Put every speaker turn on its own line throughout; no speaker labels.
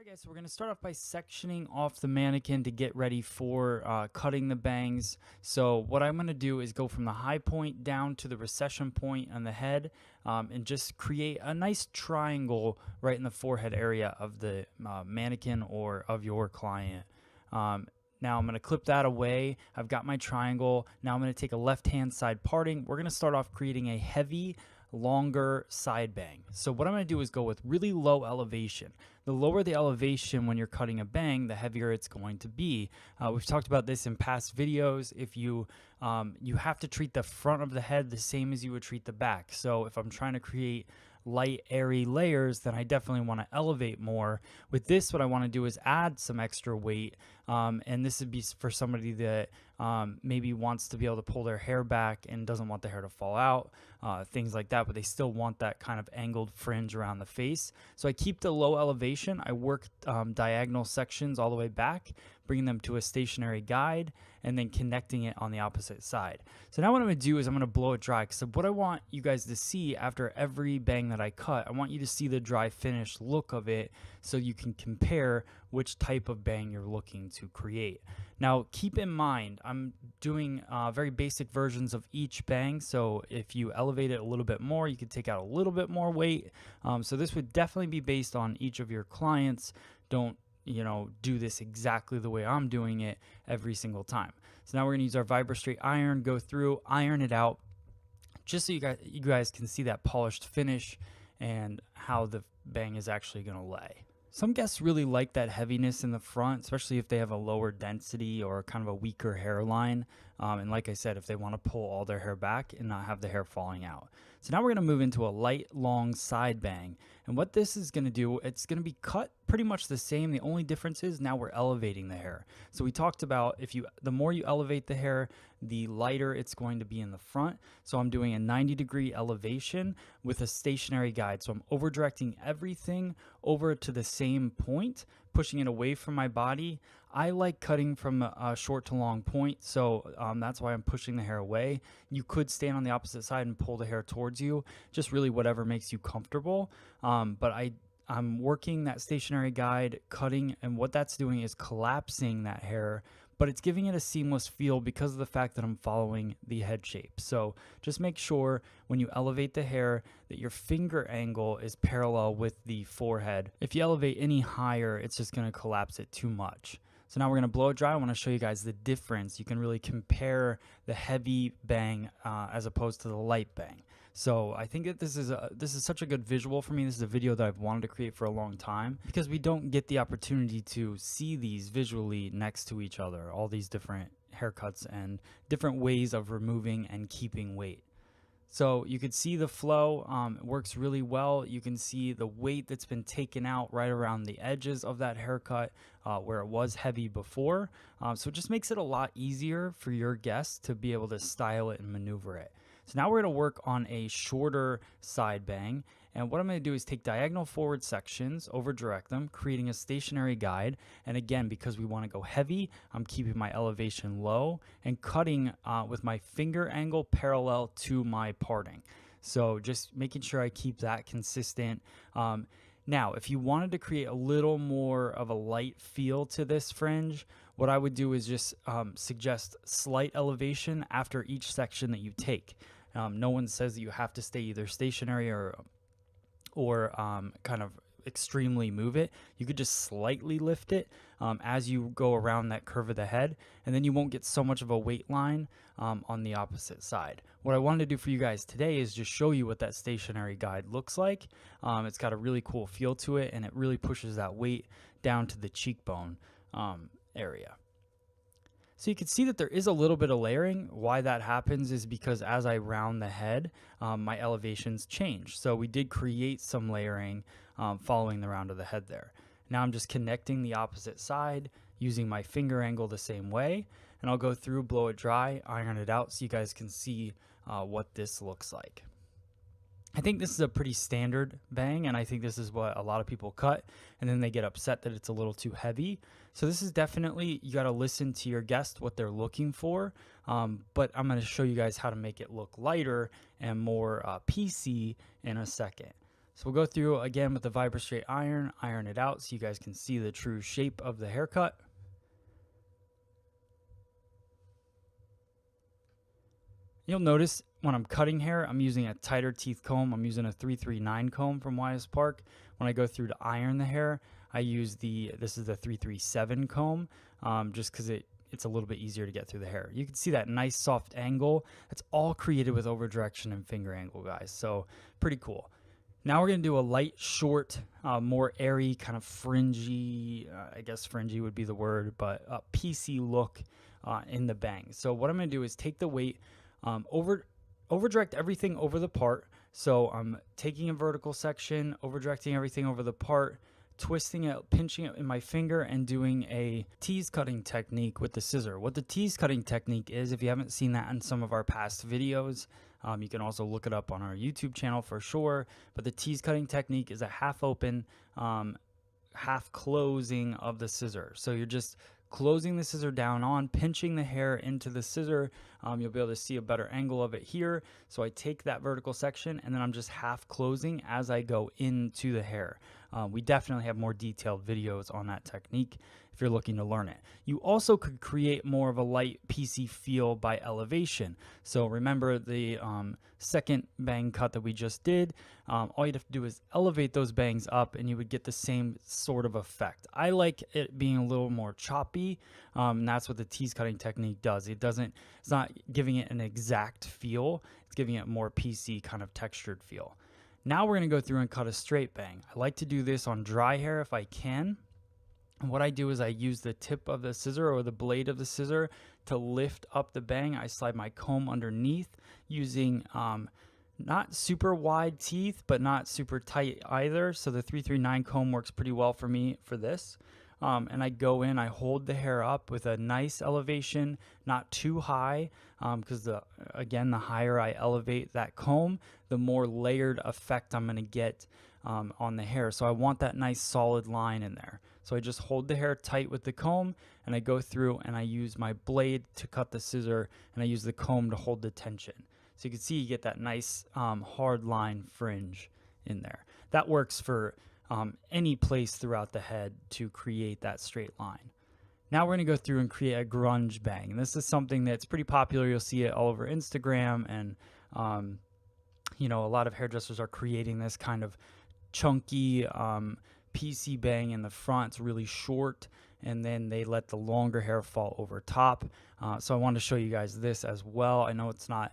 Alright guys, so we're going to start off by sectioning off the mannequin to get ready for cutting the bangs. So what I'm going to do is go from the high point down to the recession point on the head, and just create a nice triangle right in the forehead area of the mannequin or of your client. Now I'm going to clip that away. I've got my triangle. Now I'm going to take a left-hand side parting. We're going to start off creating a heavy, longer side bang. So what I'm going to do is go with really low elevation. The lower the elevation when you're cutting a bang, the heavier it's going to be. We've talked about this in past videos. If you have to treat the front of the head the same as you would treat the back. So if I'm trying to create light airy layers, then I definitely want to elevate more. With this, what I want to do is add some extra weight, and this would be for somebody that maybe wants to be able to pull their hair back and doesn't want the hair to fall out, things like that, but they still want that kind of angled fringe around the face. So I keep the low elevation. I work diagonal sections all the way back, bringing them to a stationary guide, and then connecting it on the opposite side. So now what I'm going to do is I'm going to blow it dry, because what I want you guys to see after every bang that I cut, I want you to see the dry finished look of it so you can compare which type of bang you're looking to create. Now keep in mind, I'm doing very basic versions of each bang, so if you elevate it a little bit more, you could take out a little bit more weight. So this would definitely be based on each of your clients. Don't do this exactly the way I'm doing it every single time. So now we're gonna use our VibraStraight iron, go through, iron it out, just so you guys can see that polished finish and how the bang is actually gonna lay. Some guests really like that heaviness in the front, especially if they have a lower density or kind of a weaker hairline. And like I said, if they want to pull all their hair back and not have the hair falling out. So now we're going to move into a light, long side bang. And what this is going to do, it's going to be cut pretty much the same. The only difference is now we're elevating the hair. So we talked about the more you elevate the hair, the lighter it's going to be in the front. So I'm doing a 90-degree elevation with a stationary guide. So I'm over directing everything over to the same point, pushing it away from my body. I like cutting from a short to long point, so that's why I'm pushing the hair away. You could stand on the opposite side and pull the hair towards you, just really whatever makes you comfortable. But I'm working that stationary guide, cutting, and what that's doing is collapsing that hair, but it's giving it a seamless feel because of the fact that I'm following the head shape. So just make sure when you elevate the hair that your finger angle is parallel with the forehead. If you elevate any higher, it's just going to collapse it too much. So now we're going to blow it dry. I want to show you guys the difference. You can really compare the heavy bang as opposed to the light bang. So I think that this is such a good visual for me. This is a video that I've wanted to create for a long time because we don't get the opportunity to see these visually next to each other, all these different haircuts and different ways of removing and keeping weight. So you could see the flow, it works really well. You can see the weight that's been taken out right around the edges of that haircut where it was heavy before. So it just makes it a lot easier for your guests to be able to style it and maneuver it. So now we're going to work on a shorter side bang. And what I'm going to do is take diagonal forward sections, over direct them, creating a stationary guide. And again, because we want to go heavy, I'm keeping my elevation low and cutting with my finger angle parallel to my parting. So just making sure I keep that consistent. Now, if you wanted to create a little more of a light feel to this fringe, what I would do is just suggest slight elevation after each section that you take. No one says that you have to stay either stationary or kind of extremely move it. You could just slightly lift it as you go around that curve of the head, and then you won't get so much of a weight line on the opposite side. What I wanted to do for you guys today is just show you what that stationary guide looks like. It's got a really cool feel to it, and it really pushes that weight down to the cheekbone area. So you can see that there is a little bit of layering. Why that happens is because as I round the head, my elevations change. So we did create some layering following the round of the head there. Now I'm just connecting the opposite side using my finger angle the same way. And I'll go through, blow it dry, iron it out so you guys can see what this looks like. I think this is a pretty standard bang, and I think this is what a lot of people cut, and then they get upset that it's a little too heavy. So this is definitely, you got to listen to your guest, what they're looking for, but I'm going to show you guys how to make it look lighter and more PC in a second. So we'll go through again with the Vibra Straight iron, iron it out so you guys can see the true shape of the haircut. You'll notice when I'm cutting hair, I'm using a tighter teeth comb. I'm using a 339 comb from Wise Park. When I go through to iron the hair, I use this is the 337 comb, just because it's a little bit easier to get through the hair. You can see that nice soft angle. That's all created with over direction and finger angle, guys. So pretty cool. Now we're going to do a light, short, more airy, kind of fringy, I guess fringy would be the word, but a PC look in the bangs. So what I'm going to do is take the weight, over direct everything over the part. So I'm taking a vertical section, over directing everything over the part, twisting it, pinching it in my finger, and doing a tease cutting technique with the scissor. What the tease cutting technique is, if you haven't seen that in some of our past videos, you can also look it up on our YouTube channel for sure. But the tease cutting technique is a half open, half closing of the scissor. So you're just closing the scissor down on, pinching the hair into the scissor. You'll be able to see a better angle of it here. So I take that vertical section and then I'm just half closing as I go into the hair. We definitely have more detailed videos on that technique if you're looking to learn it. You also could create more of a light PC feel by elevation. So remember the second bang cut that we just did, all you'd have to do is elevate those bangs up and you would get the same sort of effect. I like it being a little more choppy, and that's what the tease cutting technique does. It's not giving it an exact feel, it's giving it more PC kind of textured feel. Now we're going to go through and cut a straight bang. I like to do this on dry hair if I can. And what I do is I use the tip of the scissor or the blade of the scissor to lift up the bang. I slide my comb underneath using not super wide teeth, but not super tight either. So the 339 comb works pretty well for me for this. And I go in, I hold the hair up with a nice elevation, not too high, because again, the higher I elevate that comb, the more layered effect I'm going to get on the hair. So I want that nice solid line in there. So I just hold the hair tight with the comb and I go through and I use my blade to cut the scissor and I use the comb to hold the tension. So you can see you get that nice hard line fringe in there. That works for any place throughout the head to create that straight line. Now we're going to go through and create a grunge bang. And this is something that's pretty popular. You'll see it all over Instagram, and you know, a lot of hairdressers are creating this kind of chunky PC bang in the front. It's really short, and then they let the longer hair fall over top. So I wanted to show you guys this as well. I know it's not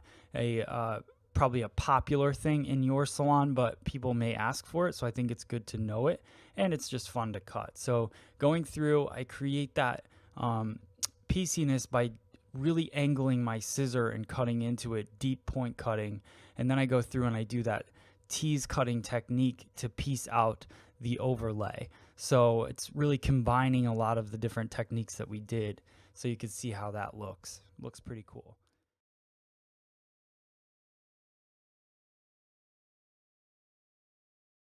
probably a popular thing in your salon, but people may ask for it, so I think it's good to know it, and it's just fun to cut. So going through, I create that pieciness by really angling my scissor and cutting into it, deep point cutting, and then I go through and I do that tease cutting technique to piece out the overlay. So it's really combining a lot of the different techniques that we did, so you can see how that looks pretty cool.